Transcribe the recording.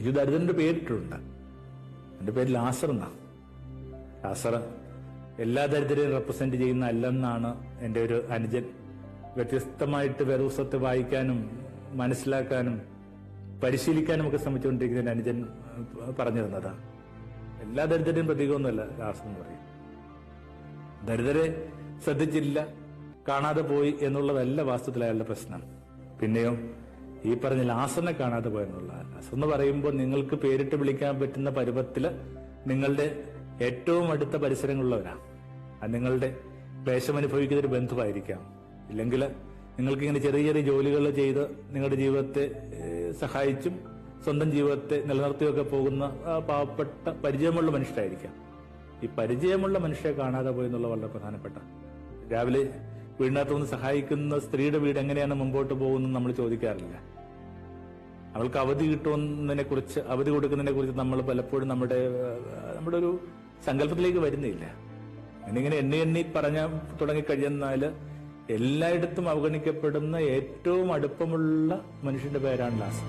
എനിക്ക് ദരിദ്രന്റെ പേരിട്ടുണ്ട്. എൻ്റെ പേര് ലാസർ എന്നാണ്. ലാസർ എല്ലാ ദരിദ്രരെയും റെപ്രസെന്റ് ചെയ്യുന്ന അല്ലെന്നാണ് എൻ്റെ ഒരു അനുജൻ വ്യത്യസ്തമായിട്ട് വേദപുസ്തകത്തെ വായിക്കാനും മനസ്സിലാക്കാനും പരിശീലിക്കാനും ഒക്കെ ശ്രമിച്ചുകൊണ്ടിരിക്കുന്ന എൻ്റെ അനുജൻ പറഞ്ഞു തന്നതാണ്. എല്ലാ ദരിദ്രരെയും പ്രതീകമൊന്നുമല്ല ലാസർ എന്ന് പറയും. ദരിദ്രരെ ശ്രദ്ധിച്ചില്ല, കാണാതെ പോയി എന്നുള്ളതല്ല വാസ്തവത്തിൽ അയാളുടെ പ്രശ്നം. പിന്നെയോ ഈ പറഞ്ഞ ലാസറിനെ കാണാതെ പോയെന്നുള്ള. ലാസർ എന്ന് പറയുമ്പോൾ നിങ്ങൾക്ക് പേരിട്ട് വിളിക്കാൻ പറ്റുന്ന പരുവത്തില് നിങ്ങളുടെ ഏറ്റവും അടുത്ത പരിസരങ്ങളുള്ളവരാണ്. അത് നിങ്ങളുടെ ക്ലേശമനുഭവിക്കുന്ന ഒരു ബന്ധുവായിരിക്കാം. ഇല്ലെങ്കിൽ നിങ്ങൾക്കിങ്ങനെ ചെറിയ ചെറിയ ജോലികൾ ചെയ്ത് നിങ്ങളുടെ ജീവിതത്തെ സഹായിച്ചും സ്വന്തം ജീവിതത്തെ നിലനിർത്തിയൊക്കെ പോകുന്ന പാവപ്പെട്ട പരിചയമുള്ള മനുഷ്യരായിരിക്കാം. ഈ പരിചയമുള്ള മനുഷ്യരെ കാണാതെ പോയെന്നുള്ള വളരെ പ്രധാനപ്പെട്ട. രാവിലെ വീടിനകത്തുനിന്ന് സഹായിക്കുന്ന സ്ത്രീയുടെ വീട് എങ്ങനെയാണ് മുമ്പോട്ട് പോകുന്നത് നമ്മൾ ചോദിക്കാറില്ല. അവൾക്ക് അവധി കിട്ടുന്നതിനെ കുറിച്ച്, അവധി കൊടുക്കുന്നതിനെ കുറിച്ച് നമ്മൾ പലപ്പോഴും നമ്മുടെ ഒരു സങ്കല്പത്തിലേക്ക് വരുന്നില്ല. എന്നിങ്ങനെ എണ്ണി പറഞ്ഞാൽ തുടങ്ങിക്കഴിഞ്ഞാല് എല്ലായിടത്തും അവഗണിക്കപ്പെടുന്ന ഏറ്റവും അടുപ്പമുള്ള മനുഷ്യന്റെ പേരാണ് ലാസർ.